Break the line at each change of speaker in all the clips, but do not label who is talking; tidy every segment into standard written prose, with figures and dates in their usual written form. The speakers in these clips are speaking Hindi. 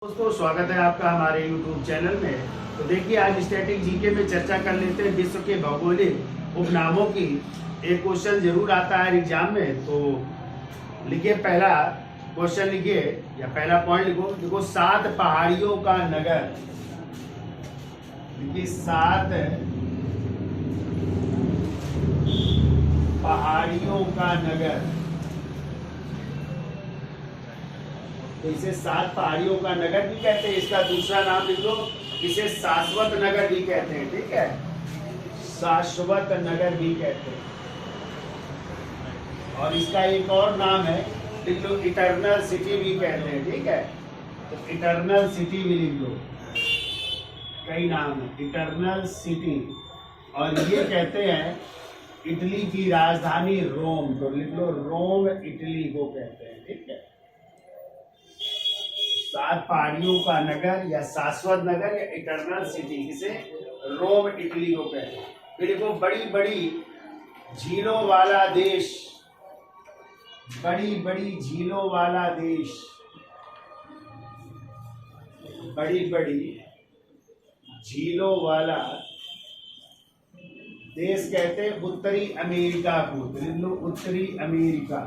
दोस्तों स्वागत है आपका हमारे YouTube चैनल में। तो देखिए आज स्टैटिक जीके में चर्चा कर लेते हैं विश्व के भौगोलिक उपनामों की। एक क्वेश्चन जरूर आता है एग्जाम में, तो लिखिए पहला क्वेश्चन लिखिए या पहला पॉइंट लिखो। देखो 7 पहाड़ियों का नगर, लिखिए 7 पहाड़ियों का नगर। तो इसे 7 पहाड़ियों का नगर भी कहते हैं। इसका दूसरा नाम लिख लो, इसे शाश्वत नगर भी कहते हैं। ठीक है, शाश्वत नगर भी कहते हैं। और इसका एक और नाम है, लिख लो इटर्नल सिटी भी कहते हैं। ठीक है, तो इटर्नल सिटी भी लिख लो। कई नाम है इटर्नल सिटी। और ये कहते हैं इटली की राजधानी रोम, तो लिख लो रोम इटली को कहते हैं। ठीक है, 7 पहाड़ियों का नगर या शाश्वत नगर या इटर्नल सिटी, इसे रोम इटली को कहते हैं। फिर देखो बड़ी बड़ी झीलों वाला देश, बड़ी बड़ी झीलों वाला देश, बड़ी बड़ी झीलों वाला देश कहते हैं उत्तरी अमेरिका को। तो लिख लो उत्तरी अमेरिका।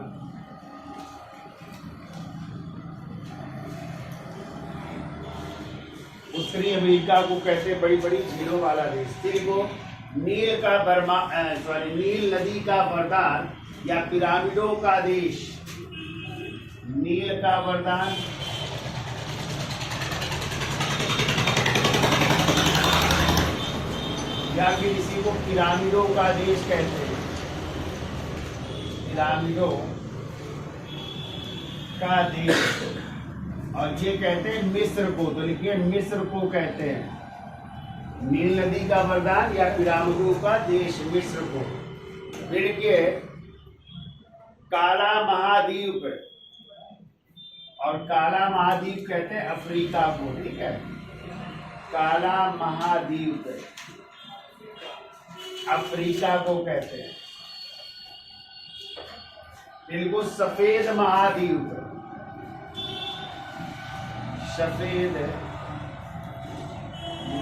उत्तरी अमेरिका को कहते हैं बड़ी बड़ी झीलों वाला देश। फिर वो नील नदी का वरदान या पिरामिडों का देश, नील का वरदान या फिर इसी को पिरामिडों का देश कहते हैं, पिरामिडों का देश। और ये कहते हैं मिस्र को, तो लिखिए मिस्र को कहते हैं नील नदी का वरदान या पिरामिडों का देश मिस्र को। फिर के काला महाद्वीप, और काला महाद्वीप कहते हैं अफ्रीका को। ठीक है, काला महाद्वीप अफ्रीका को कहते हैं। इनको सफेद महाद्वीप, सफेद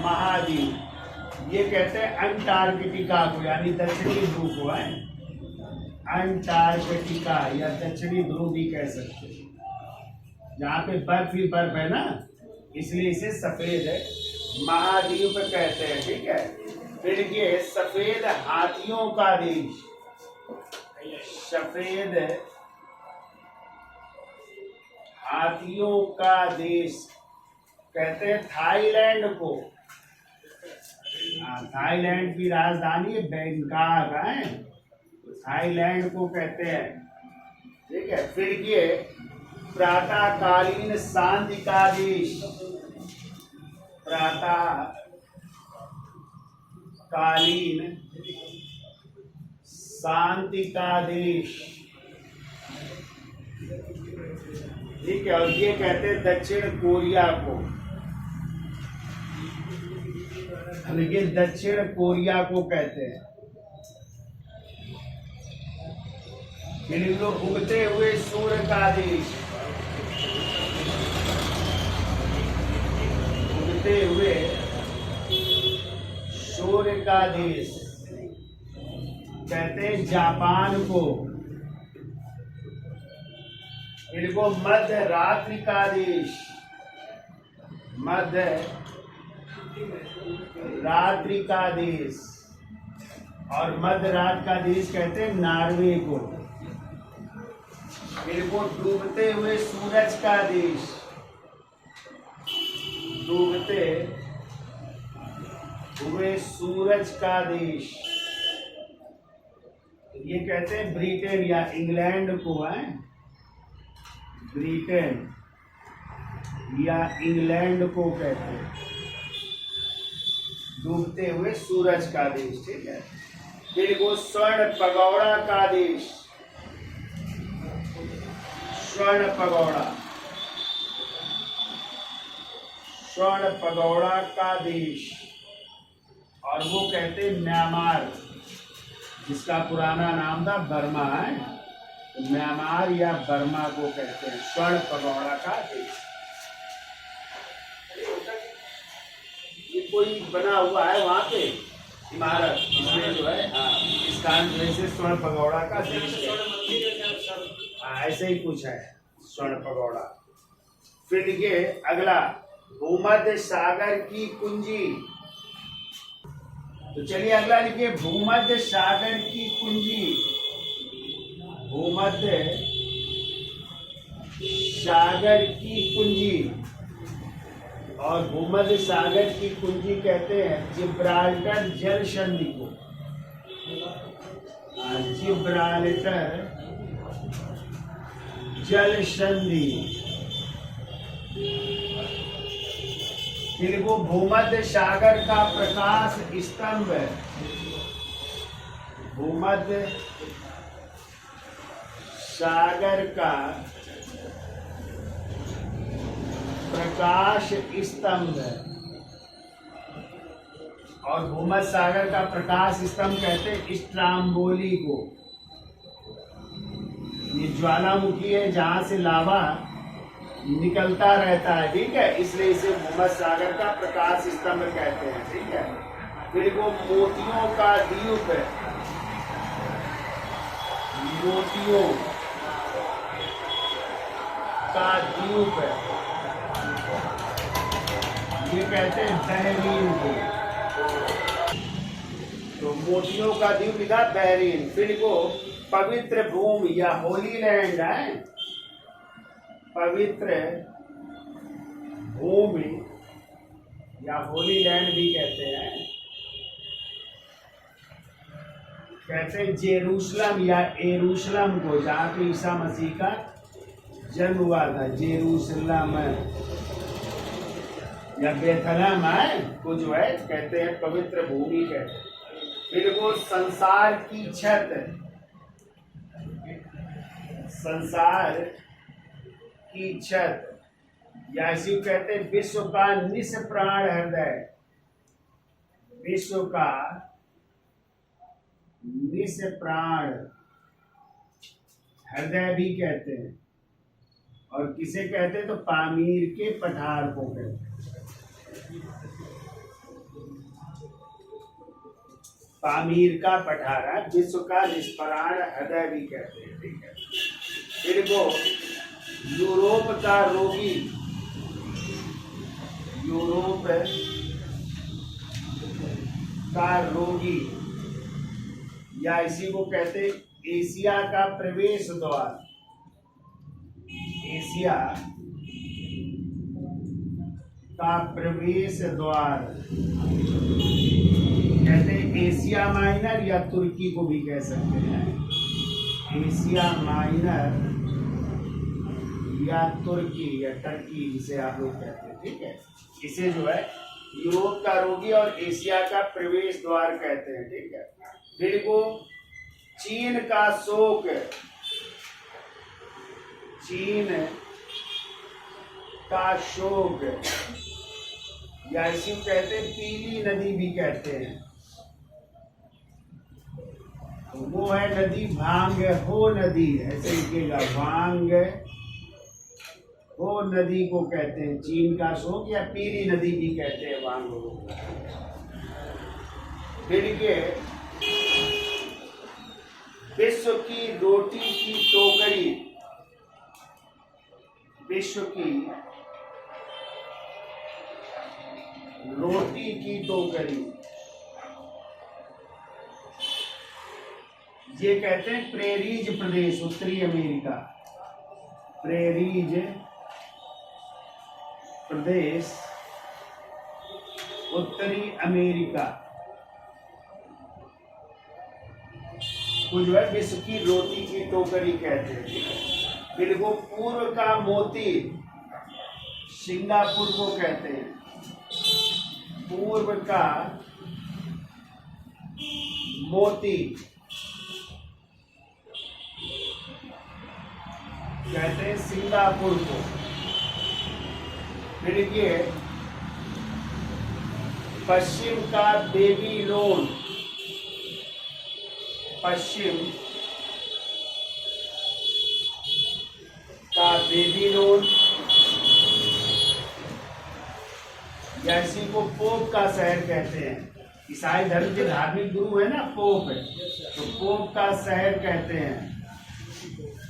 महाद्वीप ये कहते हैं अंटार्कटिका को, यानी दक्षिणी ध्रुव को है। अंटार्कटिका या दक्षिणी ध्रुव भी कह सकते हैं, जहाँ पे बर्फ ही बर्फ है ना, इसलिए इसे सफेद महाद्वीप कहते हैं। ठीक है, फिर ये सफेद हाथियों का देश, सफेद हाथियों का देश कहते हैं थाईलैंड को। थाईलैंड की राजधानी बैंकॉक है, तो थाईलैंड को कहते हैं। ठीक है, फिर ये प्रातःकालीन शांति का देश, प्रातःकालीन शांति का देश। ठीक है, और ये कहते हैं दक्षिण कोरिया को, ये दक्षिण कोरिया को कहते हैं। इन लोग उगते हुए सूर्य का देश, उगते हुए सूर्य का देश कहते हैं जापान को। इनको मध्य रात्रि का देश, मध्य रात्रि का देश और मध्य रात का देश कहते हैं नॉर्वे को। इनको डूबते हुए सूरज का देश, डूबते हुए सूरज का देश ये कहते हैं ब्रिटेन या इंग्लैंड को है, ब्रिटेन या इंग्लैंड को कहते हैं डूबते हुए सूरज का देश। ठीक है, फिर वो स्वर्ण पगौड़ा का देश, स्वर्ण पगौड़ा, स्वर्ण पगौड़ा का देश। और वो कहते हैं म्यांमार, जिसका पुराना नाम था बर्मा है, म्यांमार या बर्मा को कहते हैं स्वर्ण पगौड़ा का देश। कोई बना हुआ है वहाँ पे इमारत, इसमें जो है हाँ इसका जैसे स्वर्ण पगोड़ा का दृश्य है। हाँ ऐसे ही कुछ है स्वर्ण पगोड़ा। फिर लिखिए अगला, भूमध्य सागर की कुंजी। तो चलिए अगला लिखिए, भूमध्य सागर की कुंजी। भूमध्य सागर की कुंजी, और भूमध्य सागर की कुंजी कहते हैं जिब्राल्टर जल संधि को। जिब्राल्टर जल संधि। फिर वो भूमध्य सागर का प्रकाश स्तंभ है। भूमध्य सागर का प्रकाश स्तंभ है, और भूमध्य सागर का प्रकाश स्तंभ कहते हैं स्ट्राम्बोली को। ये ज्वालामुखी है जहां से लावा निकलता रहता है, ठीक है, इसलिए इसे भूमध्य सागर का प्रकाश स्तंभ कहते हैं, ठीक है। फिर वो मोतियों का द्वीप है। मोतियों का द्वीप है, ये कहते हैं बहरीन को। तो मोतियों का द्वीप लिखा बहरीन। फिर को पवित्र भूमि या होली लैंड है, पवित्र भूमि या होली लैंड भी कहते हैं। कहते हैं जेरूशलम या एरूशलम को, जहाँ पे ईसा मसीह का जन्म हुआ था। जेरूशलम या बेथलहम है को जो है कहते हैं पवित्र भूमि कहते हैं। फिर वो संसार की छत, संसार की छत या इसी कहते हैं विश्व का निष्प्राण हृदय। विश्व का निष्प्राण हृदय भी कहते हैं। और किसे कहते हैं तो पामीर के पठार को कहते हैं। पामीर का पठारा विश्व का निष्प्राण हृदय भी कहते हैं, ठीक है। फिर वो यूरोप का रोगी, यूरोप का रोगी या इसी को कहते एशिया का प्रवेश द्वार। एशिया का प्रवेश द्वार कहते हैं एशिया माइनर या तुर्की को भी कह सकते हैं। एशिया माइनर या तुर्की या टर्की जिसे आप लोग कहते हैं, ठीक है। इसे जो है यूरोप का रोगी और एशिया का प्रवेश द्वार कहते हैं, ठीक है। फिर वो चीन का शोक, चीन का शोक या इसी को कहते हैं पीली नदी भी कहते हैं। वो है नदी भांग हो नदी, ऐसे लिखेगा भांग हो नदी को कहते हैं चीन का शोक या पीली नदी भी कहते हैं भांग हो। फिर के विश्व की रोटी की टोकरी, विश्व की रोटी की टोकरी, ये कहते हैं प्रेरीज प्रदेश, उत्तरी अमेरिका। प्रेरीज प्रदेश उत्तरी अमेरिका को जो है विश्व की रोटी की टोकरी कहते हैं। फिर वो पूर्व का मोती, सिंगापुर को कहते हैं। पूर्व का मोती कहते हैं सिंगापुर को। फिर ये पश्चिम का बेबीलोन, पश्चिम का बेबीलोन या इसी को पोप का शहर कहते हैं। ईसाई धर्म के धार्मिक गुरु है ना पोप, तो पोप का शहर कहते हैं।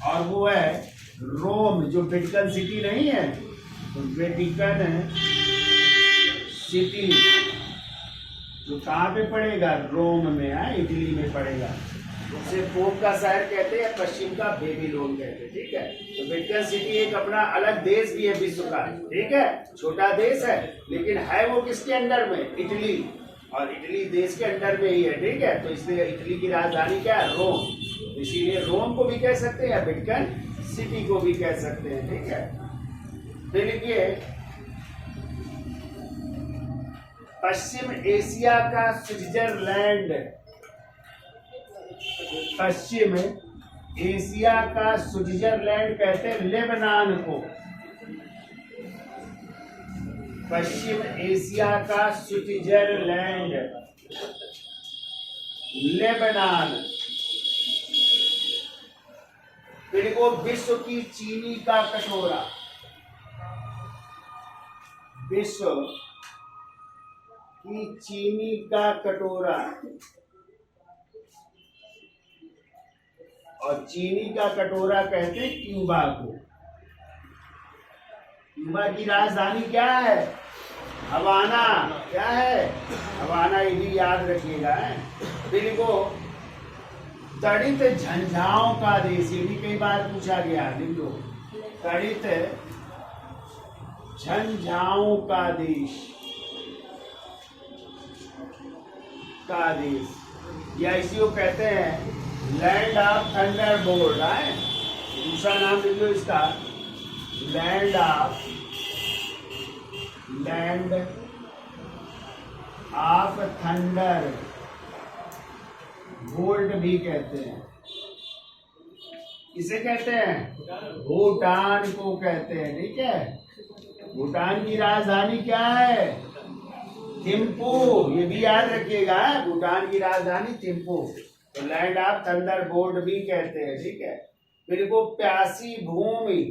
और वो है रोम, जो वेटिकन सिटी नहीं है, तो वेटिकन सिटी जो कहाँ पे पड़ेगा, रोम में है, इटली में पड़ेगा। उसे पोप का शहर कहते हैं, पश्चिम का बेबीलोन कहते हैं। ठीक है, तो वेटिकन सिटी एक अपना अलग देश भी है विश्व का। ठीक है, छोटा देश है लेकिन है वो किसके अंडर में, इटली, और इटली देश के अंडर में ही है। ठीक है, तो इसलिए इटली की राजधानी क्या है, रोम। इसीलिए रोम को भी कह सकते हैं, वेटिकन सिटी को भी कह सकते हैं। ठीक है, तो लिखिए पश्चिम एशिया का स्विट्जरलैंड, पश्चिम एशिया का स्विट्जरलैंड कहते हैं लेबनान को। पश्चिम एशिया का स्विट्जरलैंड लेबनान। फिर वो विश्व की चीनी का कटोरा, विश्व की चीनी का कटोरा, और चीनी का कटोरा कहते हैं क्यूबा को। क्यूबा की राजधानी क्या है, हवाना। क्या है, हवाना, ये भी याद रखिएगा। फिर वो तड़ित झंझाओं का देश, ये भी कई बार पूछा गया, लिख लो, तड़ित झंझाओं का देश, का देश, या इसी को कहते हैं लैंड ऑफ थंडरबोल्ट है। दूसरा नाम लिख लो इसका, लैंड ऑफ थंडर बोल्ट भी कहते हैं। किसे कहते हैं, भूटान को कहते हैं। ठीक है, भूटान की राजधानी क्या है, थिम्पू, ये भी याद रखिएगा, भूटान की राजधानी थिम्पू। तो लैंड ऑफ थंडर बोल्ट भी कहते हैं। ठीक है, फिर को प्यासी भूमि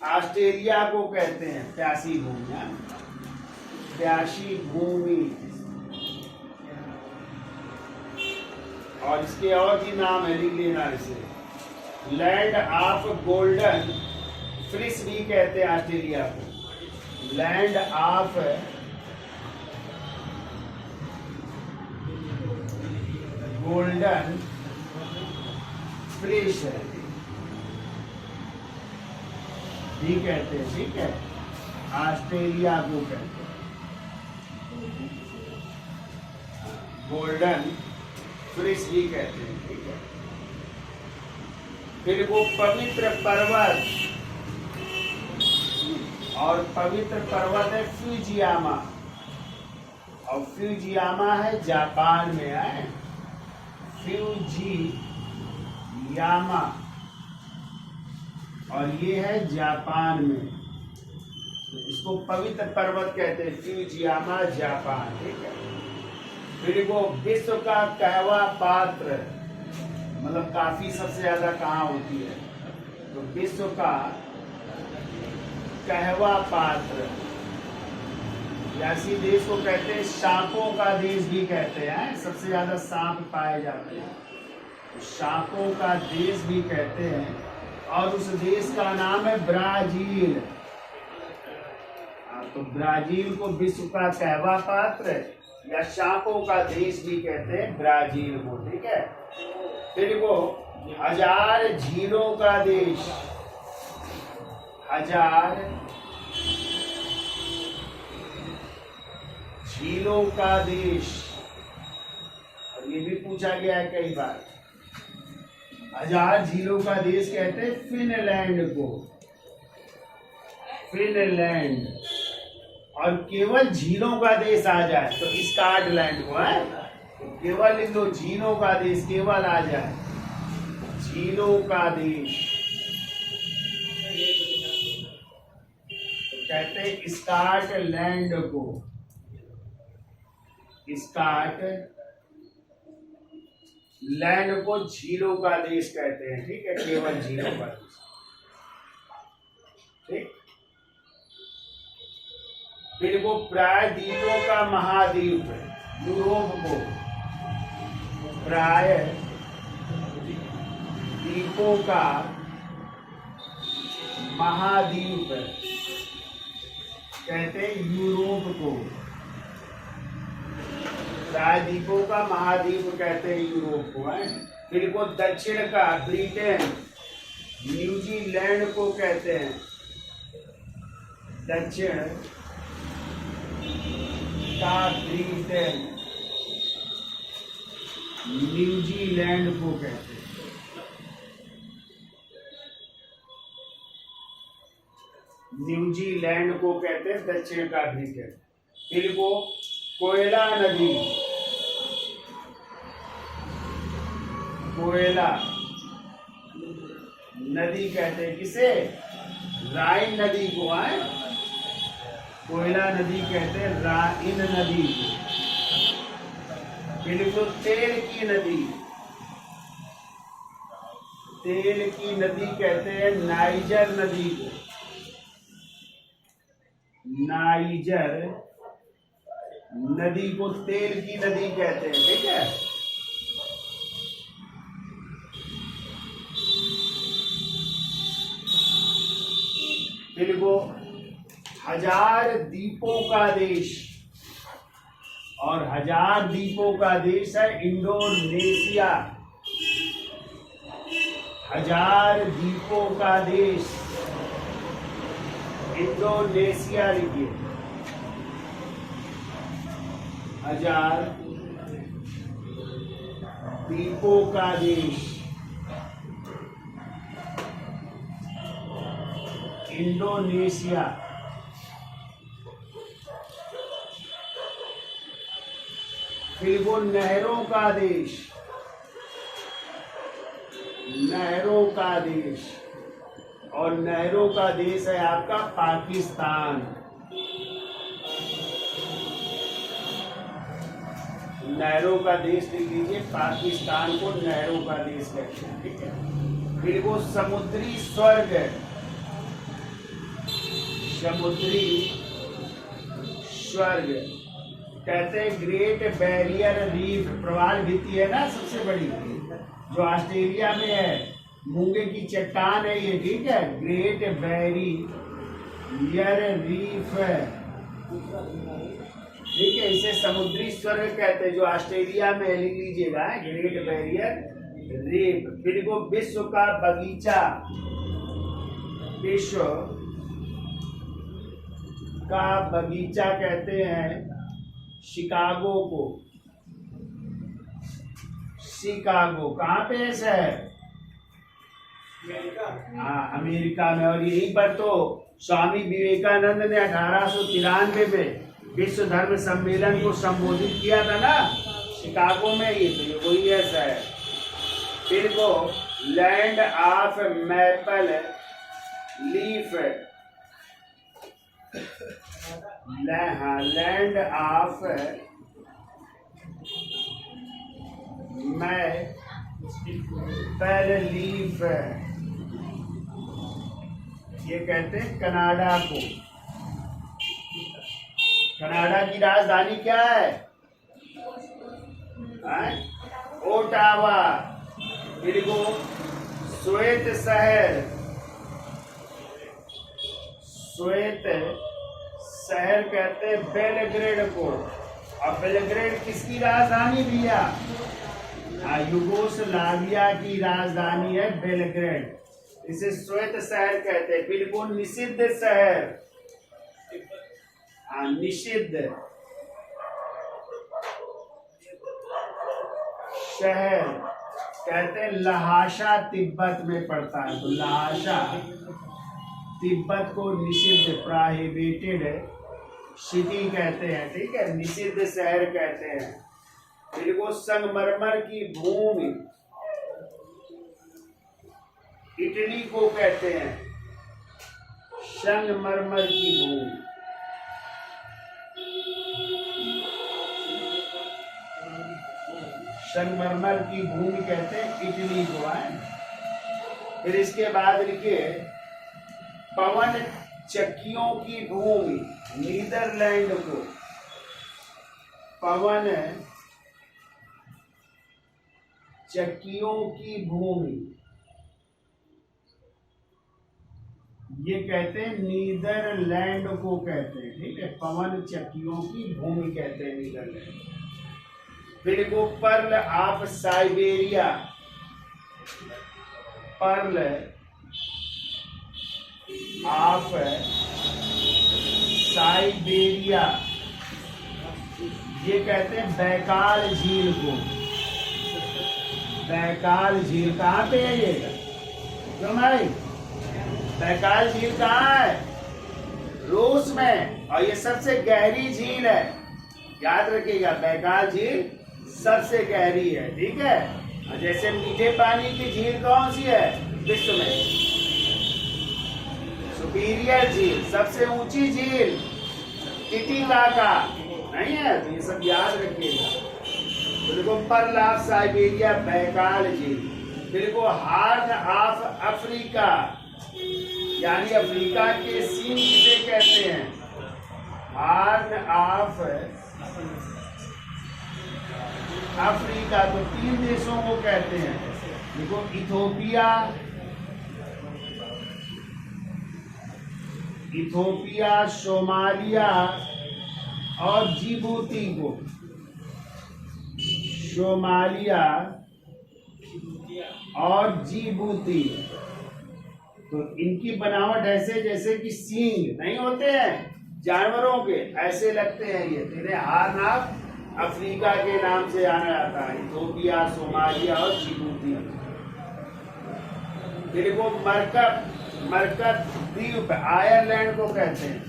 ऑस्ट्रेलिया को कहते हैं, प्यासी भूमि, प्यासी भूमि। और इसके और भी नाम है, लिख लेना इसे, लैंड ऑफ गोल्डन फिश भी कहते हैं ऑस्ट्रेलिया को, लैंड ऑफ गोल्डन फिश भी कहते हैं। ठीक है, ऑस्ट्रेलिया को कहते हैं, गोल्डन फिश भी कहते हैं। ठीक है, फिर वो पवित्र पर्वत, और पवित्र पर्वत है फ्यूजियामा, और फ्यूजियामा है जापान में है, फ्यूजियामा, और ये है जापान में। तो इसको पवित्र पर्वत कहते हैं, फ्यूजियामा जापान। ठीक है, फिर वो विश्व का कहवा पात्र, मतलब काफी सबसे ज्यादा कहाँ होती है, तो विश्व का कहवा पात्र, ऐसी देश को कहते हैं सांपों का देश भी कहते हैं, सबसे ज्यादा सांप पाए जाते हैं, सांपों का देश भी कहते हैं। और उस देश का नाम है ब्राजील। तो ब्राजील को विश्व का कहवा पात्र या सांपों का देश भी कहते हैं ब्राजील को। ठीक है, फिर वो 1000 झीलों का देश, 1000 झीलों का देश, और ये भी पूछा गया है कई बार, 1000 झीलों का देश कहते हैं फिनलैंड को, फिनलैंड। और केवल झीलों का देश आ जाए तो स्कॉटलैंड को है, तो केवल लिख लो झीलों का देश, केवल आ जाए झीलों का देश, तो कहते हैं स्कॉटलैंड को, स्कॉटलैंड को झीलों का देश कहते हैं। ठीक है, केवल झीलों का देश। ठीक, फिर वो प्रायद्वीपों का महाद्वीप, यूरोप को प्रायद्वीपों का महाद्वीप कहते हैं, यूरोप को प्रायद्वीपों का महाद्वीप कहते हैं, यूरोप को है। फिर को दक्षिण का ब्रिटेन, न्यूजीलैंड को कहते हैं, दक्षिण का ब्रिटेन, न्यूजीलैंड को कहते हैं, न्यूजीलैंड को कहते हैं दक्षिण का ब्रिटेन। फिर को कोयला नदी, कोयला नदी कहते हैं किसे? राइन नदी को है, कोयला नदी कहते हैं राइन नदी को। फिर को तेल की नदी, तेल की नदी कहते हैं नाइजर नदी को, नाइजर नदी को तेल की नदी कहते हैं, ठीक है। फिर वो हजार द्वीपों का देश, और हजार द्वीपों का देश है इंडोनेशिया, हजार द्वीपों का देश इंडोनेशिया लिखिए, हजार द्वीपों का देश इंडोनेशिया। फिर वो नहरों का देश, नहरों का देश, और नहरों का देश है आपका पाकिस्तान। नहरों का देश लिख लीजिए, पाकिस्तान को नहरों का देश कहते हैं, ठीक है। फिर वो समुद्री स्वर्ग, समुद्री स्वर्ग कहते हैं ग्रेट बैरियर रीफ, प्रवाल भित्ति है ना सबसे बड़ी, जो ऑस्ट्रेलिया में है, मूंगे की चट्टान है ये, ठीक है। ग्रेट बैरियर रीफ है, ठीक है, इसे समुद्री स्वर्ग कहते हैं, जो ऑस्ट्रेलिया में है, लिख लीजिएगा ग्रेट बैरियर रीफ। फिर वो विश्व का बगीचा, विश्व का बगीचा कहते हैं शिकागो को, शिकागो कहाँ पे है शहर? हाँ, अमेरिका में। और यहीं पर तो स्वामी विवेकानंद ने 1893 में विश्व धर्म सम्मेलन को संबोधित किया था ना, शिकागो में ही, तो ये वही है शहर। फिर वो land of maple leaf, land of maple leaf, ये कहते हैं कनाडा को। कनाडा की राजधानी क्या है? ओटावा। फिर वो श्वेत शहर, श्वेत शहर कहते हैं बेलग्रेड को। और बेलग्रेड किसकी राजधानी भैया? युगोस्लाविया की राजधानी है बेलग्रेड, इसे श्वेत शहर कहते हैं। फिर वो निषिद्ध शहर, निषिद्ध शहर कहते हैं लहाशा, तिब्बत में पड़ता है, तो लहाशा तिब्बत को निषिद्ध, प्रोहिबिटेड सिटी कहते हैं, ठीक है, निषिद्ध शहर कहते हैं। फिर वो संगमरमर की भूमि, इटली को कहते हैं संगमरमर की भूमि। संगमरमर की भूमि कहते हैं इटली को है। फिर इसके बाद लिखिए पवन चक्कियों की भूमि, नीदरलैंड को पवन चक्कियों की भूमि, ये कहते हैं नीदरलैंड को कहते हैं, ठीक है, पवन चक्कियों की भूमि कहते हैं नीदरलैंड। फिर को pearl of Siberia, pearl of Siberia, ये कहते हैं बैकाल झील को। बैकाल झील कहाँ पे है ये? क्यों भाई? बैकाल झील कहाँ है? रूस में, और ये सबसे गहरी झील है, याद रखिएगा। बैकाल झील सबसे गहरी है, ठीक है। और जैसे मीठे पानी की झील कौन सी है विश्व में? सुपीरियर झील, सबसे ऊंची झील टिटिकाका नहीं है, तो ये सब याद रखिएगा। तो देखो पर्ल ऑफ साइबेरिया, बैकाल झील। फिर को हार्न ऑफ अफ्रीका, यानी अफ्रीका के सींग किसे कहते हैं? हार्न ऑफ अफ्रीका, तो 3 देशों को कहते हैं। देखो इथोपिया, सोमालिया और जिबूती को। सोमालिया और जिबूती, तो इनकी बनावट ऐसे जैसे कि सींग नहीं होते हैं जानवरों के, ऐसे लगते हैं ये। तेरे हार्न ऑफ अफ्रीका के नाम से जाना जाता है, इथोपिया, सोमालिया और जिबूती। फिर वो मरकत द्वीप, आयरलैंड को कहते हैं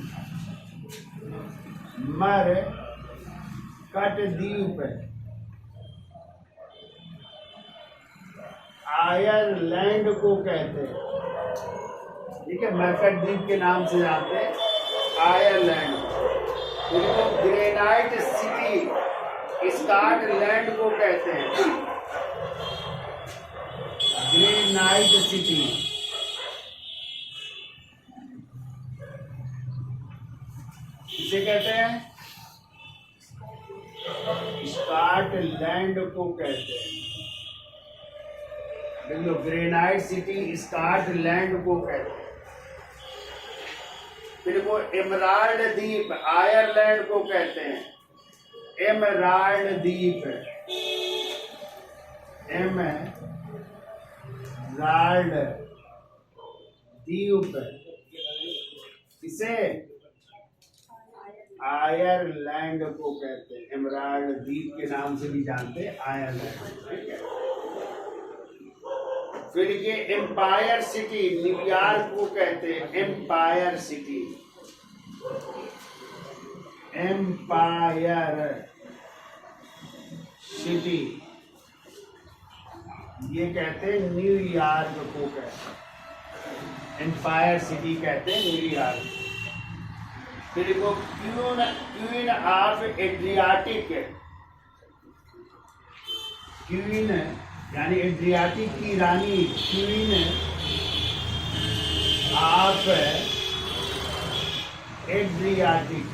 मरकट द्वीप, आयरलैंड को कहते हैं, ठीक है, मरकट द्वीप के नाम से जानते हैं आयरलैंड। इनको ग्रेनाइट सिटी स्कॉटलैंड को कहते हैं, ग्रेनाइट सिटी। किसे कहते हैं? स्कॉटलैंड को कहते हैं। देखो ग्रेनाइट सिटी स्कॉटलैंड को कहते हैं। फिर वो एमराल्ड द्वीप, आयरलैंड को कहते हैं एमराल्ड द्वीप, एमराल्ड द्वीप। किसे? आयरलैंड को कहते हैं, एमराल्ड द्वीप के नाम से भी जानते हैं आयरलैंड, ठीक है। फिर ये एम्पायर सिटी, न्यूयॉर्क को कहते हैं एम्पायर सिटी, एम्पायर सिटी, ये कहते हैं न्यूयॉर्क को कहते हैं, एम्पायर सिटी कहते हैं न्यूयॉर्क। फिर वो क्वीन ऑफ एड्रियाटिक, क्वीन यानी एड्रियाटिक की रानी, क्वीन ऑफ एड्रियाटिक।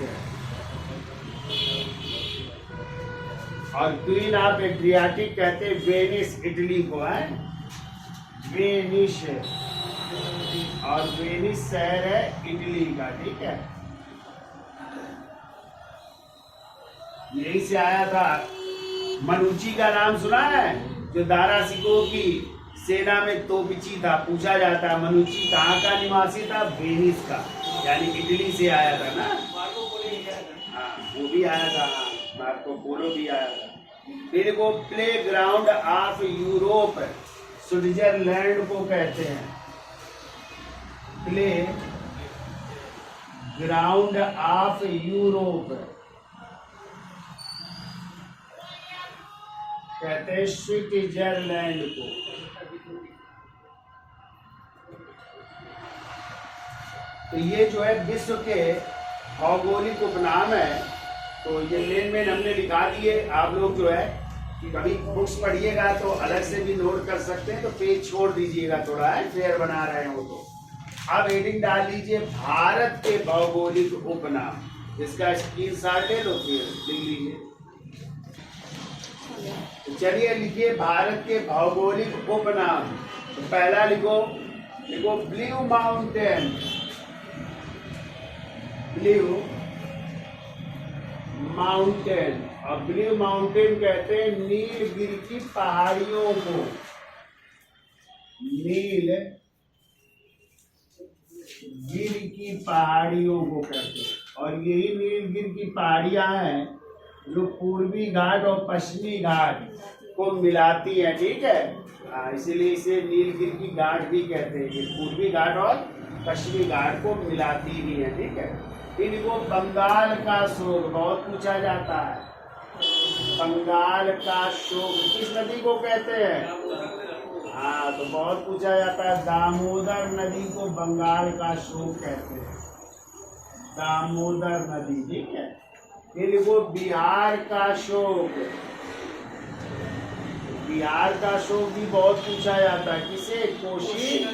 और क्वीन ऑफ एड्रियाटिक कहते हैं वेनिस, इटली को है, वेनिस, और वेनिस शहर है इटली का, ठीक है। यही से आया था। मनुची का नाम सुना है, जो दारा सिकोह की सेना में तोपिची था। पूछा जाता है मनुची कहाँ का निवासी था? वेनिस का, यानी इटली से आया था ना। हाँ, वो भी आया था, मार्को पोलो भी आया था। फिर वो play ground of Europe, Switzerland को कहते हैं प्ले ग्राउंड ऑफ यूरोप, कहते हैं स्विट्जरलैंड को। तो ये जो है विश्व के भौगोलिक उपनाम है। तो ये लेन में हमने लिखा दिए। आप लोग जो है कि कभी बुक्स पढ़िएगा तो अलग से भी नोट कर सकते हैं, तो पेज छोड़ दीजिएगा थोड़ा है, फेयर बना रहे हो तो। अब हेडिंग डाल लीजिए भारत के भौगोलिक उपनाम। इसका स्क्रीनशॉट ले लो, फिर लिख लीजिए। तो चलिए लिखिए भारत के भौगोलिक उपनाम। तो पहला लिखो ब्लू माउंटेन। ब्लू माउंटेन, और ब्लू माउंटेन कहते हैं नीलगिरी की पहाड़ियों को। नीलगिरी की पहाड़ियों को कहते हैं। और यही नीलगिरी की पहाड़ियां हैं जो पूर्वी घाट और पश्चिमी घाट को मिलाती है। ठीक है, इसीलिए इसे नीलगिरी की घाट भी कहते हैं कि पूर्वी घाट और पश्चिमी घाट को मिलाती भी है। ठीक है, इनको बंगाल का शोक बहुत पूछा जाता है। बंगाल का शोक किस नदी को कहते हैं? हाँ, तो बहुत पूछा जाता है। दामोदर नदी को बंगाल का शोक कहते हैं, दामोदर नदी। ठीक है, इनको बिहार का शोक, बिहार का शोक भी बहुत पूछा जाता है। किसे? कोसी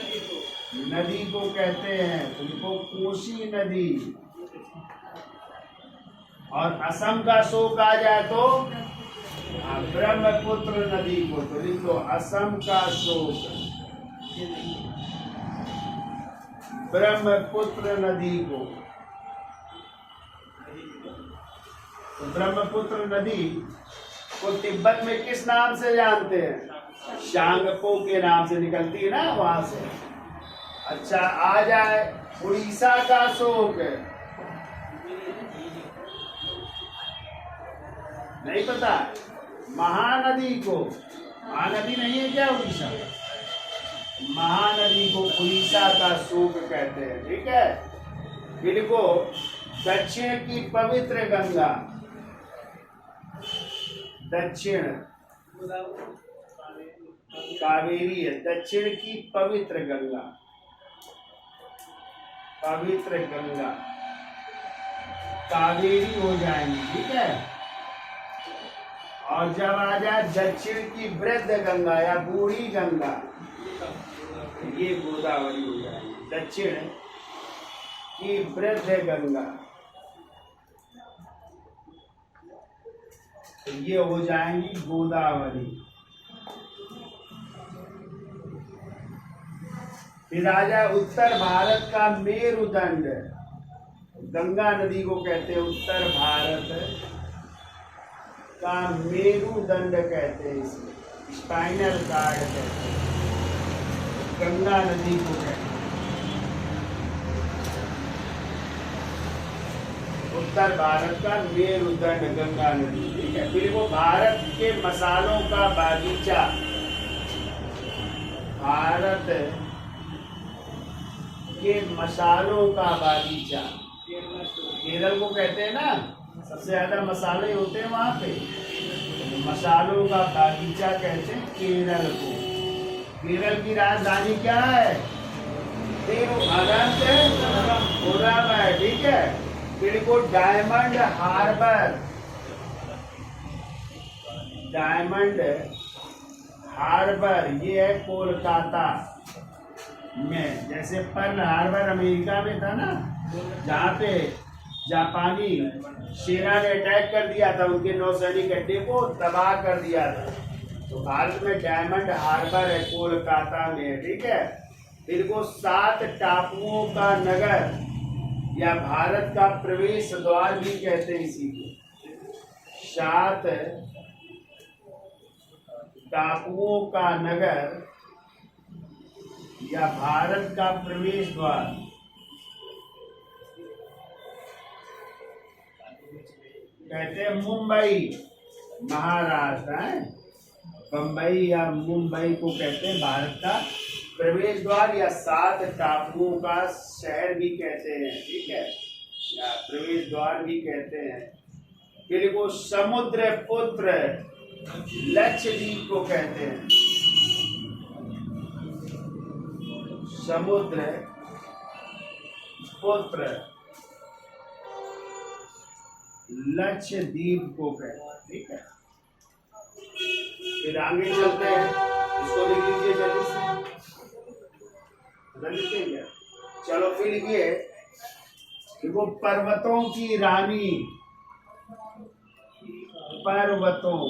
नदी को कहते हैं, उनको कोसी नदी। और असम का शोक आ जाए तो ब्रह्मपुत्र नदी को। तो लिख लो असम का शोक ब्रह्मपुत्र नदी को। तो ब्रह्मपुत्र नदी को तिब्बत में किस नाम से जानते हैं? शांगपो के नाम से निकलती है ना वहां से। अच्छा, आ जाए उड़ीसा का शोक। नहीं पता? महानदी को, महानदी नहीं है क्या उड़ीसा? महानदी को उड़ीसा का शोक कहते हैं। ठीक है, इनको दक्षिण की पवित्र गंगा, दक्षिण कावेरी है, दक्षिण की पवित्र गंगा, पवित्र गंगा कावेरी हो जाएंगी। ठीक है, और जब आ जाए दक्षिण की वृद्ध गंगा या बूढ़ी गंगा, ये गोदावरी हो जाएगी। दक्षिण की वृद्ध गंगा, ये हो जाएंगी गोदावरी। फिर आ जाए उत्तर भारत का मेरुदंड, गंगा नदी को कहते हैं उत्तर भारत का मेरुदंड कहते हैं, इसे स्पाइनल कार्ड कहते हैं, गंगा नदी को कहते हैं। उत्तर भारत का मेरुदंड गंगा नदी। ठीक है, फिर वो भारत के मसालों का बागीचा, भारत के मसालों का बागीचा, केरल को कहते हैं ना, सबसे ज्यादा मसाले होते हैं वहां पे। मसालों का बागीचा कहते हैं केरल को। केरल की राजधानी क्या है? तिरुवनंतपुरम है। ठीक है, फिर को डायमंड हार्बर, डायमंड हार्बर ये है कोलकाता में। जैसे पर्ल हार्बर अमेरिका में था ना, जहाँ पे जापानी सेना ने अटैक कर दिया था, उनके नौसैनिक अड्डे को तबाह कर दिया था। तो भारत में डायमंड हार्बर है कोलकाता में। ठीक है, इनको 7 टापुओं का नगर या भारत का प्रवेश द्वार भी कहते हैं इसी को। 7 टापुओं का नगर या भारत का प्रवेश द्वार। कहते हैं मुंबई, महाराष्ट्र है, बम्बई या मुंबई को कहते हैं भारत का प्रवेश द्वार या 7 टापुओं का शहर भी कहते हैं। ठीक है, या प्रवेश द्वार भी कहते हैं। फिर वो समुद्र पुत्र लक्षद्वीप को कहते हैं, समुद्र पुत्र लक्षद्वीप को कहते हैं। ठीक है, फिर आगे चलते हैं, इसको लिख लीजिए जल्दी से, लिखेंगे। चलो फिर ये देखो, पर्वतों की रानी, पर्वतों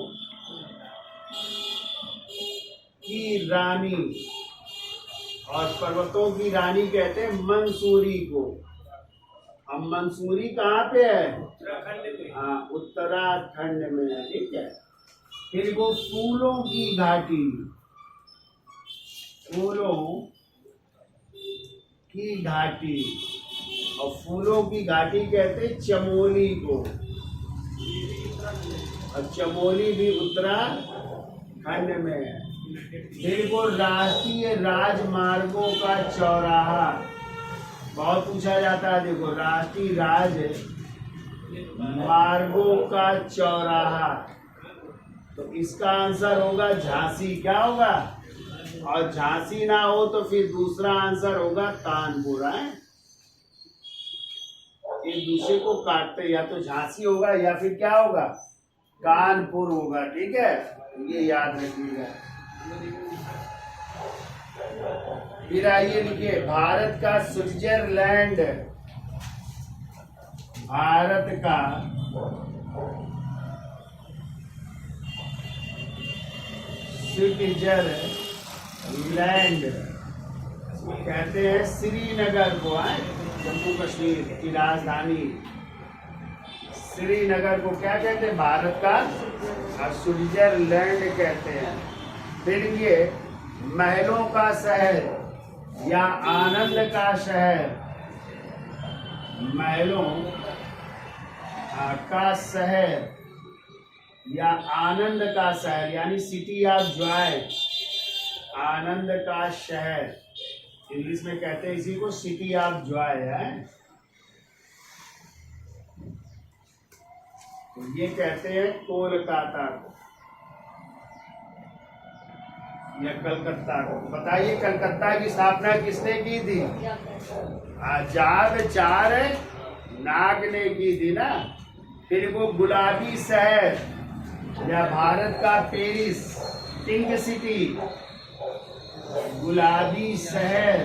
की रानी, और पर्वतों की रानी कहते हैं मंसूरी को। अब मंसूरी कहाँ पे है? उत्तराखंड में। हाँ, उत्तराखंड में है, ठीक है। फिर वो फूलों की घाटी, फूलों की घाटी, और फूलों की घाटी कहते हैं चमोली को, और चमोली भी उत्तराखंड में है। फिर वो राष्ट्रीय राजमार्गों का चौराहा, बहुत पूछा जाता है, देखो राष्ट्रीय राजमार्गों का चौराहा, तो इसका आंसर होगा झांसी। क्या होगा? और झांसी ना हो तो फिर दूसरा आंसर होगा कानपुर है। एक दूसरे को काटते, या तो झांसी होगा या फिर क्या होगा? कानपुर होगा, ठीक है, ये याद रखिएगा। फिर आइए लिखिए, भारत का स्विट्जरलैंड, भारत का स्विट्जरलैंड कहते हैं श्रीनगर को, है जम्मू कश्मीर की राजधानी श्रीनगर को क्या कहते हैं? भारत का स्विट्जरलैंड कहते हैं। फिर ये महलों का शहर या आनंद का शहर, महलों का शहर या आनंद का शहर, यानी सिटी ऑफ जॉय, आनंद का शहर, इंग्लिश में कहते हैं इसी को सिटी ऑफ जॉय है। तो ये कहते हैं कोलकाता को या कलकत्ता को। बताइए कलकत्ता की स्थापना किसने की थी? आजाद चार नाग ने की थी ना। फिर वो गुलाबी शहर या भारत का पेरिस, पिंक सिटी, गुलाबी शहर,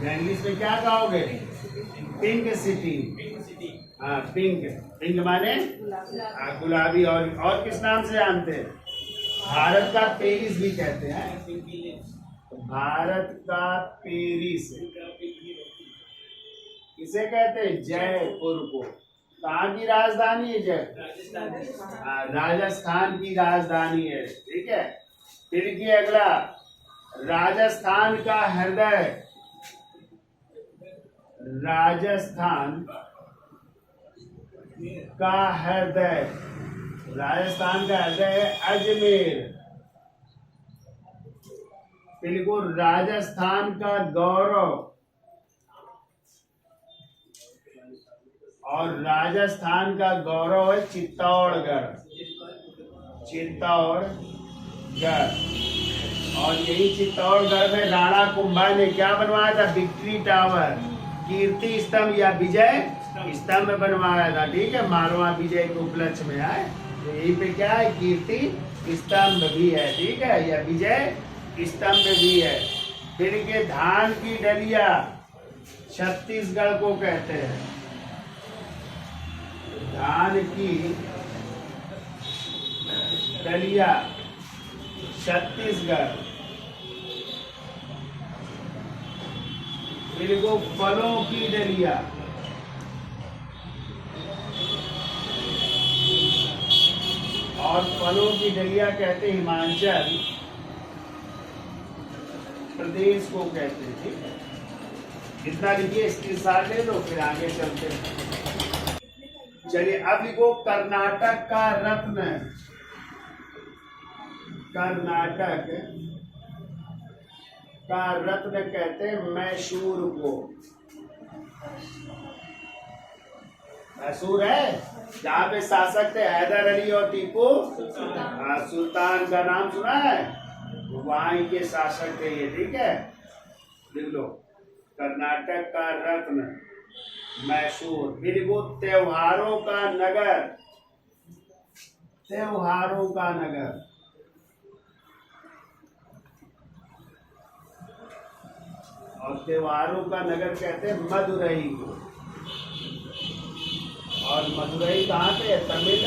इंग्लिश में क्या कहोगे? Pink city. हाँ, पिंक, पिंक माने गुलाबी। और किस नाम से जानते हैं? भारत का पेरिस भी कहते हैं, भारत का पेरिस किसे कहते हैं? जयपुर को। कहाँ की राजधानी है? जयपुर, राजस्थान की राजधानी है, ठीक है। फिर की अगला, राजस्थान का हृदय, राजस्थान का हृदय, राजस्थान का हृदय है अजमेर। फिर को राजस्थान का गौरव, और राजस्थान का गौरव है चित्तौड़गढ़, चित्तौड़गढ़। और यही चित्तौड़गढ़ में राणा कुंभा ने क्या बनवाया था? विक्ट्री टावर, कीर्ति स्तंभ या विजय स्तंभ बनवाया था, ठीक है, मालवा विजय के उपलक्ष्य में आए। तो यहीं पे क्या है? कीर्ति स्तंभ भी है, ठीक है, या विजय स्तंभ भी है। फिर के धान की डलिया छत्तीसगढ़ को कहते हैं, धान की डलिया छत्तीसगढ़। फिर को फलों की डलिया, और फलों की डलिया कहते हैं हिमाचल प्रदेश को कहते हैं, ठीक है। इतना लिखिए, इसके साथ ले लो, फिर आगे चलते हैं। चलिए अब लिखो, कर्नाटक का रत्न, कर्नाटक का रत्न कहते हैं मैसूर को। मैसूर है जहाँ पे शासक थे हैदर अली और टीपू सुल्तान का नाम सुना है? वहाँ के शासक थे ये, ठीक है, लिख लो। कर्नाटक का रत्न मैसूर। फिर वो त्योहारों का नगर, त्योहारों का नगर, और त्योहारों का नगर कहते हैं मदुरई को। और मदुरई कहाँ पे है? तमिलनाडु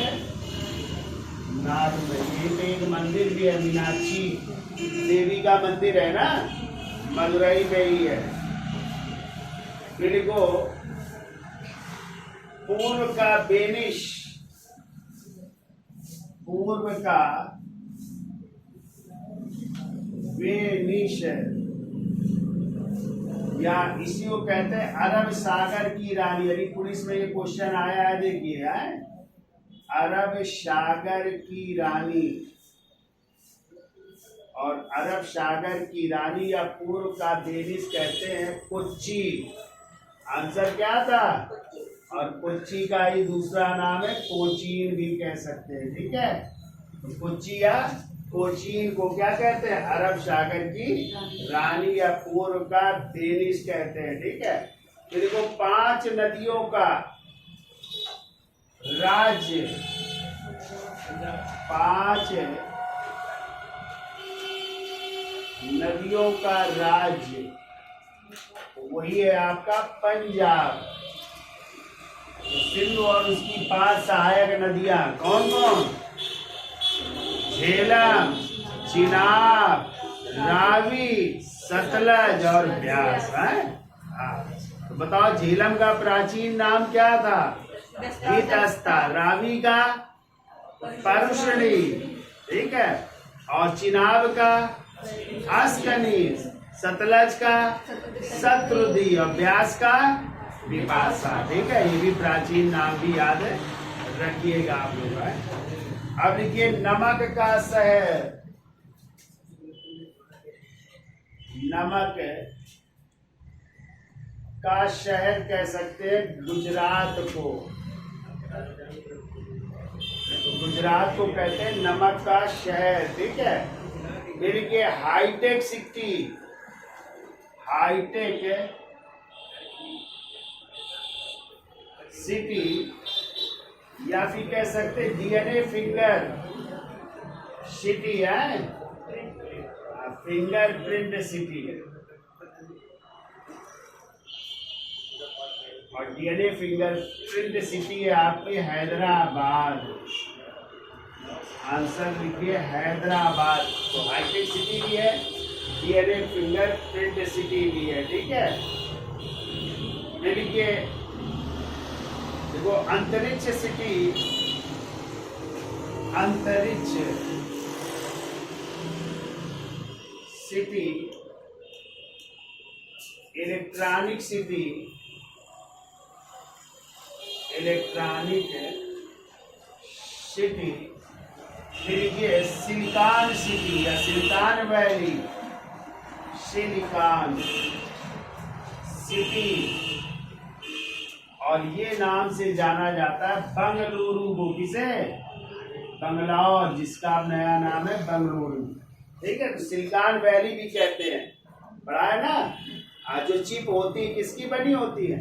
में। यहीं पे एक मंदिर भी है, मीनाक्षी देवी का मंदिर है ना, मदुरई में ही है। फिर को पूर्व का बेनिश, पूर्व का वेनिस, या इसी को कहते हैं अरब सागर की रानी। अभी पुलिस में ये क्वेश्चन आया है, देखिए है अरब सागर की रानी। और अरब सागर की रानी या पूर्व का वेनिस कहते हैं कोच्चि। आंसर क्या था? और कोच्चि का ही दूसरा नाम है कोचीन भी कह सकते हैं, ठीक है। तो कोच्चि या कोचीन को क्या कहते हैं? अरब सागर की रानी या पूर्व का वेनिस कहते हैं, ठीक है। तो देखो 5 नदियों का राज्य, 5 नदियों का राज्य, वही है आपका पंजाब। तो सिंधु और उसकी 5 सहायक नदियां कौन कौन? झेलम, चिनाब, रावी, सतलज और ब्यास है। तो बताओ झेलम का प्राचीन नाम क्या था? हितस्ता। रावी का परुषणी, ठीक है। और चिनाब का अस्कनीस, सतलज का शत्रुदी और ब्यास का विपाशा, ठीक है। ये भी प्राचीन नाम भी याद रखिएगा आप लोग। अब लिखिए नमक का शहर। नमक का शहर कह सकते हैं गुजरात को। तो गुजरात को कहते हैं नमक का शहर, ठीक है। फिर के हाईटेक सिटी, हाईटेक सिटी, या फिर कह सकते डीएनए फिंगर सिटी है, फिंगरप्रिंट सिटी। और डीएनए फिंगरप्रिंट सिटी है आपकी हैदराबाद। आंसर लिखिए हैदराबाद। तो हाईटेक सिटी भी है, डीएनए फिंगरप्रिंट सिटी भी है, ठीक है। लिखिए देखो अंतरिक्ष सिटी, अंतरिक्ष city, electronic city, electronic city. फिर ये सिलिकॉन सिटी या सिलिकॉन वैली, सिलिकॉन सिटी। और ये नाम से जाना जाता है बंगलुरु को। किसे? बंगलौर, जिसका नया नाम है बंगलुरु, ठीक है। तो सिलिकॉन वैली भी कहते हैं, पढ़ा है ना। आज जो चिप होती है किसकी बनी होती है?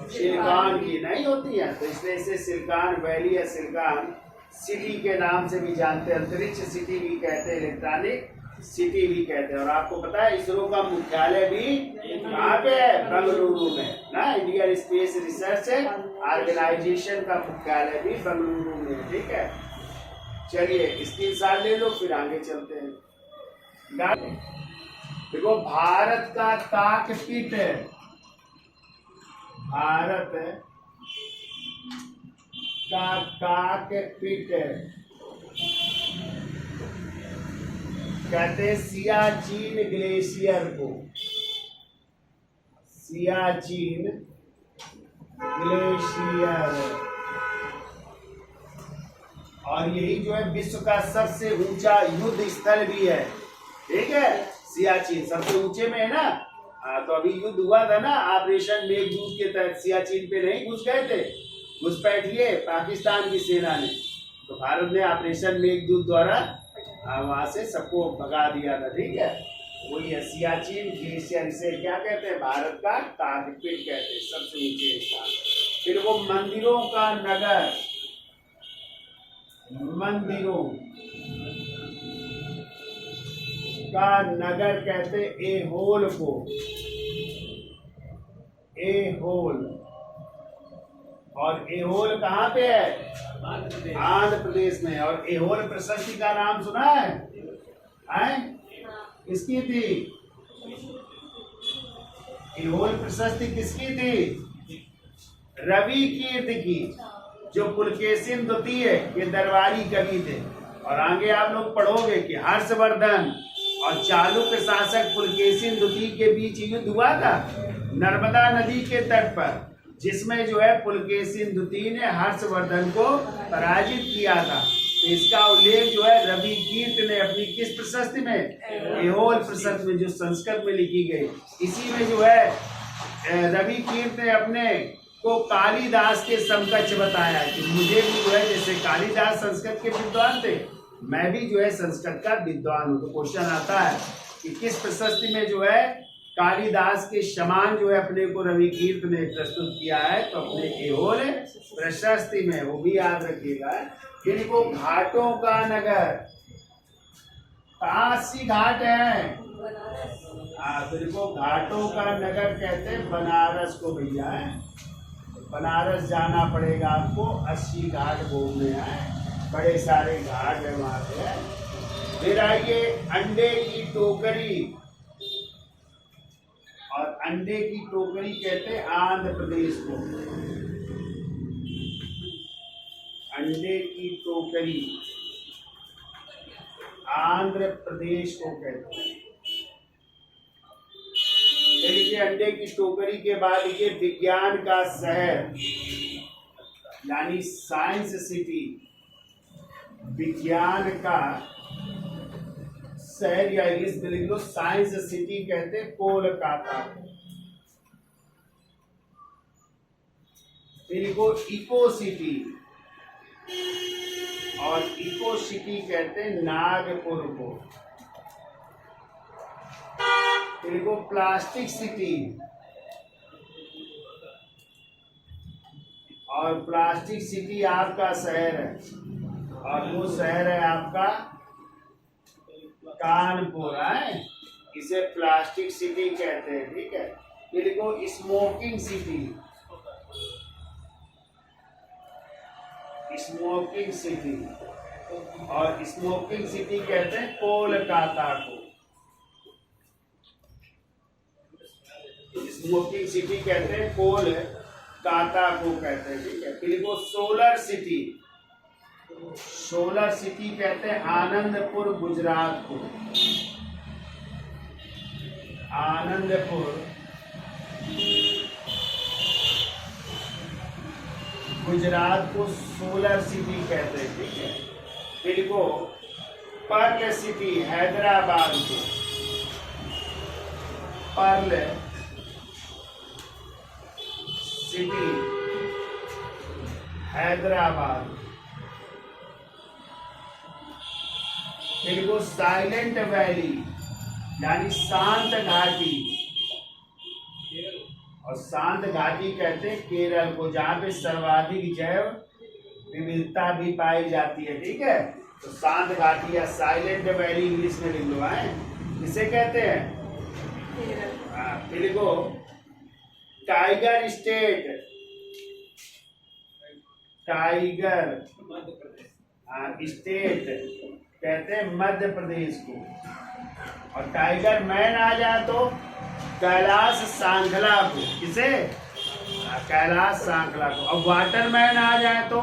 सिलिकॉन की नहीं होती है। तो इसलिए इसे सिलिकॉन वैली या सिलिकॉन सिटी के नाम से भी जानते हैं। अंतरिक्ष सिटी भी कहते हैं, इलेक्ट्रॉनिक सिटी भी कहते हैं। और आपको पता है इसरो का मुख्यालय भी कहाँ पे है? बेंगलुरु में ना। इंडियन स्पेस रिसर्च ऑर्गेनाइजेशन का मुख्यालय भी बेंगलुरु में, ठीक है। चलिए स्क्रीनशॉट ले लो, फिर आगे चलते हैं। देखो भारत का ताकपीठ, भारत का ताकपीठ कहते हैं सियाचिन ग्लेशियर को। सियाचिन ग्लेशियर। और यही जो है विश्व का सबसे ऊंचा युद्ध स्थल भी है, ठीक है। सियाचिन सबसे ऊंचे में है ना। तो अभी युद्ध हुआ था ना ऑपरेशन मेघदूत के तहत, सियाचिन पे नहीं घुस गए थे, घुसपैठ लिए पाकिस्तान की सेना ने। तो भारत ने ऑपरेशन मेघदूत द्वारा वहां से सबको भगा दिया था, ठीक है। वही है सियाचिन ग्लेशियर। इसे क्या कहते हैं? भारत का ताकपीठ कहते हैं, सबसे ऊंचे स्थान। फिर वो मंदिरों का नगर, मंदिरों का नगर कहते एहोल को। एहोल। और एहोल कहाँ पे है? आंध्र प्रदेश में। और एहोल प्रशस्ति का नाम सुना है? किसकी थी? एहोल प्रशस्ति किसकी थी? रवि कीर्ति की, जो पुलकेशिन द्वितीय के दरबारी कवि थे। और आगे आप लोग पढ़ोगे कि हर्षवर्धन और चालुक्य शासक पुलकेशिन द्वितीय के बीच युद्ध हुआ था नर्मदा नदी के तट पर, जिसमें जो है पुलकेशिन द्वितीय ने हर्षवर्धन को पराजित किया था। तो इसका उल्लेख जो है रवि कीर्ति ने अपनी किस प्रशस्ति में? एहोल प्रशस्ति में, जो संस्कृत में लिखी गई। इसी में जो है रवि कीर्ति ने अपने को कालिदास के समकक्ष बताया कि मुझे भी जो है, जैसे कालिदास संस्कृत के विद्वान थे, मैं भी जो है संस्कृत का विद्वान हूँ। तो क्वेश्चन आता है कि किस प्रशस्ति में जो है कालिदास के समान जो है अपने को रवि कीर्ति ने प्रस्तुत किया है? तो अपने एहोल प्रशस्ति में। वो भी याद रखिएगा। फिर को घाटों का नगर, काशी घाट है। फिर को घाटों का नगर कहते हैं बनारस को भैया। बनारस जाना पड़ेगा आपको, 80 घाट घूमने हैं, बड़े सारे घाट है वहां पे। फिर आइए अंडे की टोकरी। और अंडे की टोकरी कहते हैं आंध्र प्रदेश को। अंडे की टोकरी आंध्र प्रदेश को कहते हैं। देखिए अंडे की टोकरी के बाद ये विज्ञान का शहर यानी साइंस सिटी, विज्ञान का शहर या इंग्लिश में लिख लो साइंस सिटी कहते हैं कोलकाता। फिर को इको सिटी, और इको सिटी कहते हैं नागपुर को। फिर को प्लास्टिक सिटी, और प्लास्टिक सिटी आपका शहर है, और वो शहर है आपका कानपुर है। इसे प्लास्टिक सिटी कहते हैं, ठीक है। फिर को स्मोकिंग सिटी, स्मोकिंग सिटी, और स्मोकिंग सिटी कहते हैं कोलकाता को। स्मोकिंग सिटी कहते हैं कोलकाता को कहते हैं, ठीक है। फिर वो सोलर सिटी, सोलर सिटी कहते हैं आनंदपुर गुजरात को। आनंदपुर गुजरात को सोलर सिटी कहते हैं, ठीक है। फिर को पर्ल सिटी हैदराबाद को, पर्ल सिटी हैदराबाद। फिर वो साइलेंट वैली यानी शांत घाटी, और शांत घाटी कहते हैं केरल को, जहाँ पे सर्वाधिक जैव विविधता भी पाई जाती है, ठीक है। तो शांत घाटी या साइलेंट वैली इंग्लिश में लिख लो है, इसे कहते हैं। फिर को टाइगर स्टेट, टाइगर स्टेट कहते हैं मध्य प्रदेश को। और टाइगर मैन आ जाए तो कैलाश सांखला को, किसे? कैलाश सांखला को। अब वाटरमैन आ जाए तो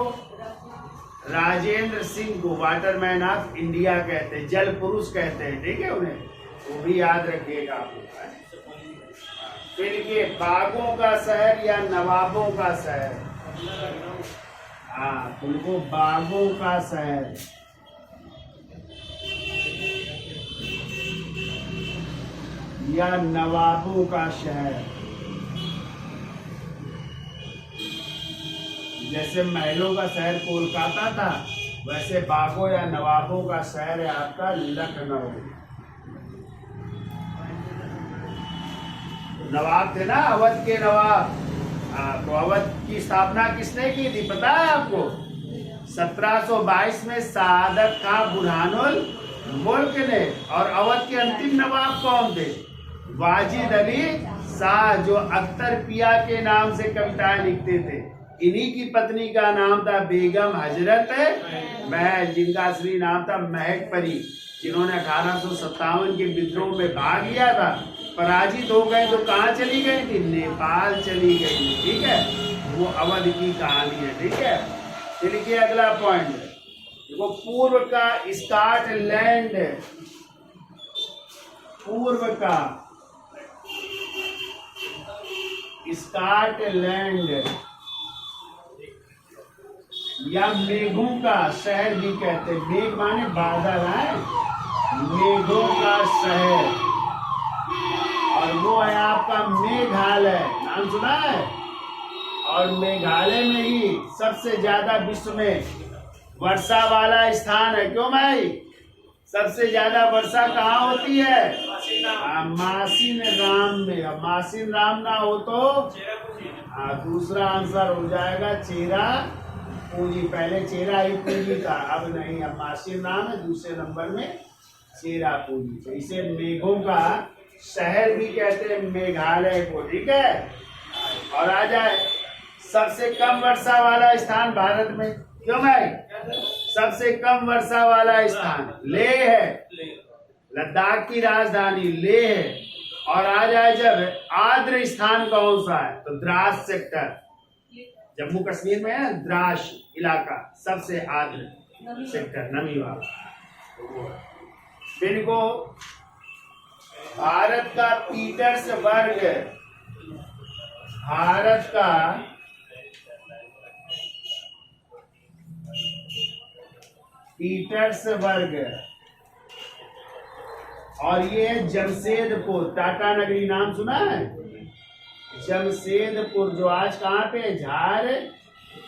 राजेंद्र सिंह को वाटरमैन ऑफ इंडिया कहते हैं, जल पुरुष कहते हैं, ठीक है उन्हें, वो भी याद रखिएगा आप। फिर ये बागों का शहर या नवाबों का शहर, उनको बागों का शहर, या नवाबों का शहर। जैसे महलों का शहर कोलकाता था, वैसे बागों या नवाबों का शहर है आपका लखनऊ। नवाब थे ना, अवध के नवाब। तो अवध की स्थापना किसने की थी पता है आपको? 1722 में सआदत खां बुरहानुल मुल्क ने। और अवध के अंतिम नवाब कौन थे? वाजिद अली शाह जो अख्तर पिया के नाम से कविताएं लिखते थे, इन्हीं की पत्नी का नाम था बेगम हजरत महल, जिनका असली नाम था महक परी, जिन्होंने 1857 के विद्रोह में भाग लिया था, पराजित हो गए तो कहाँ चली गई थी? नेपाल चली गई थी। ठीक है, वो अवध की कहानी है। ठीक है, देखिए अगला पॉइंट देखो, पूर्व का स्कॉटलैंड, पूर्व का स्कॉटलैंड या मेघों का शहर भी कहते हैं। मेघ माने बादल है, मेघों का शहर, और वो है आपका मेघालय, नाम सुना है? और मेघालय में ही सबसे ज्यादा विश्व में वर्षा वाला स्थान है। क्यों भाई? सबसे ज्यादा वर्षा कहाँ होती है? मासिन राम में। मासिन राम ना हो तो दूसरा आंसर हो जाएगा चेरा पूंजी। पहले चेरा ही पूंजी था, अब नहीं, अब मासिन राम है, दूसरे नंबर में चेरा पूंजी। तो इसे मेघों का शहर भी कहते हैं, मेघालय को। ठीक है, और आ जाए सबसे कम वर्षा वाला स्थान भारत में। क्यों भाई? सबसे कम वर्षा वाला स्थान लेह है, लद्दाख की राजधानी लेह है। और आ जाए जब आर्द्र स्थान कौन सा है, तो द्रास सेक्टर, जम्मू कश्मीर में है द्रास इलाका, सबसे आर्द्र सेक्टर, नमी वाला। फिर को भारत का पीटर्सबर्ग, भारत का पीटर्सबर्ग, और ये है जमशेदपुर, टाटा नगरी, नाम सुना है? जमशेदपुर जो आज कहाँ पे है? झारखंड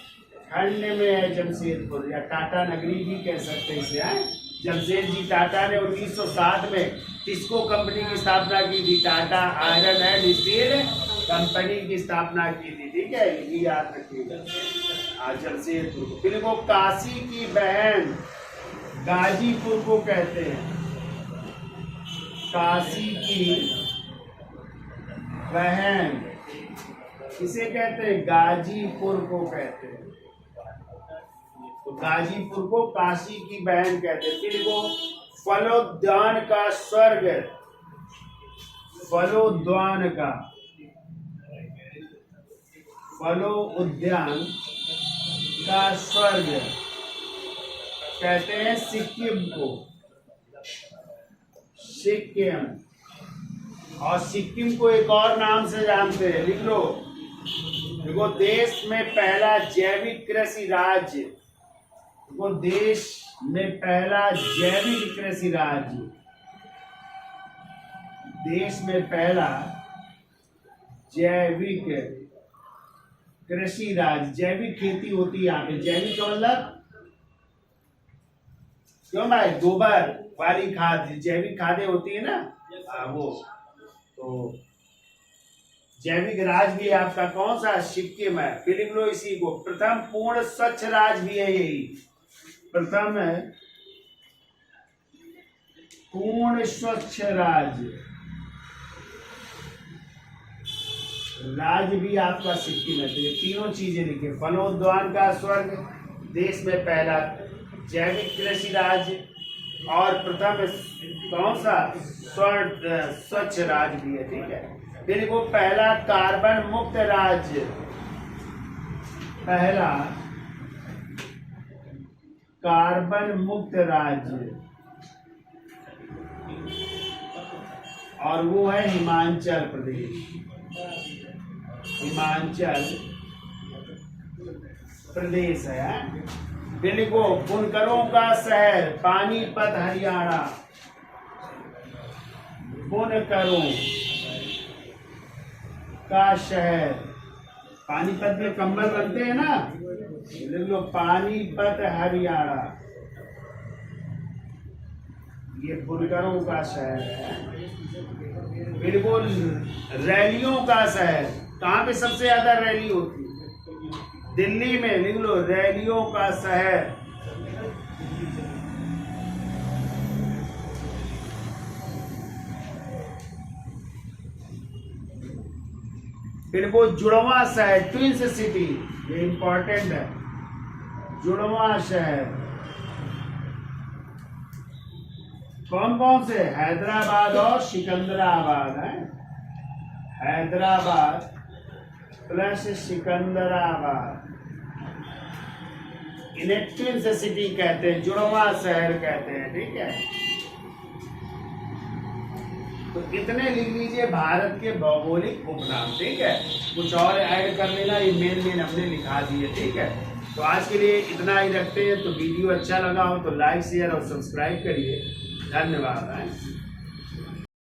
में है जमशेदपुर, या टाटा नगरी भी कह सकते हैं इसे। है जमशेदजी टाटा ने 1907 में टिस्को कंपनी की स्थापना की थी, Tata iron and steel company की स्थापना की थी। ठीक है, ये याद रखिएगा। जमशेदपुर। फिर वो काशी की बहन गाजीपुर को कहते हैं, काशी की बहन किसे कहते हैं? गाजीपुर को कहते हैं। तो गाजीपुर को काशी की बहन कहते हैं। फिर वो फलोद्यान का स्वर्ग, फलोद्यान का, फलो उद्यान का स्वर्ग कहते हैं सिक्किम को, सिक्किम। और सिक्किम को एक और नाम से जानते हैं, लिख लो। देखो, देश में पहला जैविक कृषि राज्य, देखो देश में पहला जैविक कृषि राज्य, देश में पहला जैविक कृषि राज्य, जैविक खेती होती है यहाँ पे। जैविक का मतलब क्यों भाई? गोबर वाली खाद, जैविक खादें होती है ना, वो। तो जैविक राज भी आपका कौन सा? सिक्किम है। फिर लिख लो इसी को। प्रथम पूर्ण स्वच्छ राज भी है यही, प्रथम है पूर्ण स्वच्छ राज्य, राज्य भी आपका सिक्किम है। तो ये तीनों चीजें लिखे, फलोद्यान का स्वर्ग, देश में पहला जैविक कृषि राज्य, और प्रथम कौन सा? स्वच्छ राज्य भी है। ठीक है, फिर वो पहला कार्बन मुक्त राज्य, पहला कार्बन मुक्त राज्य, और वो है हिमाचल प्रदेश, हिमाचल प्रदेश है। बिल्को बुनकरों का शहर, पानीपत हरियाणा, बुनकरों का शहर। पानीपत में कंबल बनते हैं ना, लिख लो पानीपत हरियाणा, ये बुनकरों का शहर है। बिल्कुल रैलियों का शहर, कहाँ पे सबसे ज्यादा रैली होती है? दिल्ली में, लिख लो रैलियों का शहर। फिर वो जुड़वा शहर, ट्विंस सिटी, ये इंपॉर्टेंट है, जुड़वा शहर कौन कौन से? हैदराबाद और सिकंदराबाद है, हैदराबाद प्लस सिकंदराबाद, इन्हें ट्विंस सिटी कहते हैं, जुड़वा शहर कहते हैं, ठीक है। तो इतने लिख लीजिए भारत के भौगोलिक उपनाम, ठीक है। कुछ और ऐड कर लेना, ये मेन हमने लिखा दिए, ठीक है। तो आज के लिए इतना ही रखते हैं। तो वीडियो अच्छा लगा हो तो लाइक शेयर और सब्सक्राइब करिए। धन्यवाद।